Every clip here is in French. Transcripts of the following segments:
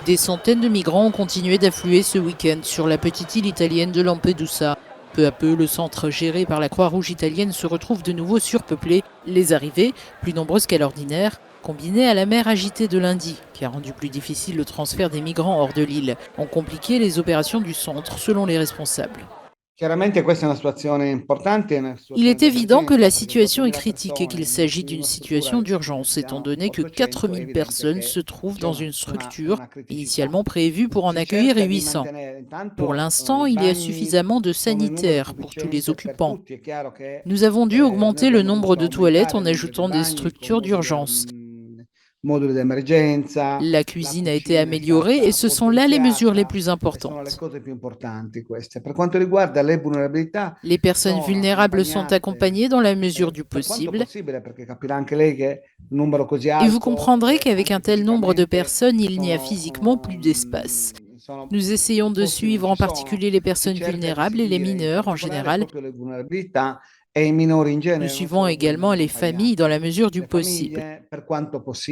Des centaines de migrants ont continué d'affluer ce week-end sur la petite île italienne de Lampedusa. Peu à peu, le centre géré par la Croix-Rouge italienne se retrouve de nouveau surpeuplé. Les arrivées, plus nombreuses qu'à l'ordinaire, combinées à la mer agitée de lundi, qui a rendu plus difficile le transfert des migrants hors de l'île, ont compliqué les opérations du centre, selon les responsables. Il est évident que la situation est critique et qu'il s'agit d'une situation d'urgence, étant donné que 4000 personnes se trouvent dans une structure initialement prévue pour en accueillir 800. Pour l'instant, il y a suffisamment de sanitaires pour tous les occupants. Nous avons dû augmenter le nombre de toilettes en ajoutant des structures d'urgence. La cuisine a été améliorée et ce sont là les mesures les plus importantes. Les personnes vulnérables sont accompagnées dans la mesure du possible. Et vous comprendrez qu'avec un tel nombre de personnes, il n'y a physiquement plus d'espace. Nous essayons de suivre en particulier les personnes vulnérables et les mineurs en général. Nous suivons également les familles dans la mesure du possible.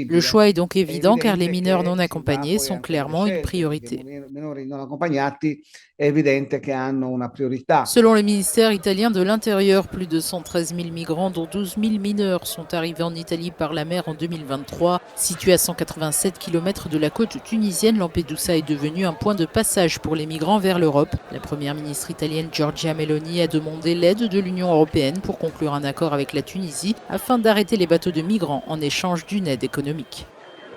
Le choix est donc évident car les mineurs non accompagnés sont clairement une priorité. Selon le ministère italien de l'Intérieur, plus de 113 000 migrants, dont 12 000 mineurs, sont arrivés en Italie par la mer en 2023. Située à 187 km de la côte tunisienne, Lampedusa est devenue un point de passage pour les migrants vers l'Europe. La première ministre italienne Giorgia Meloni a demandé l'aide de l'Union européenne pour conclure un accord avec la Tunisie afin d'arrêter les bateaux de migrants en échange d'une aide économique.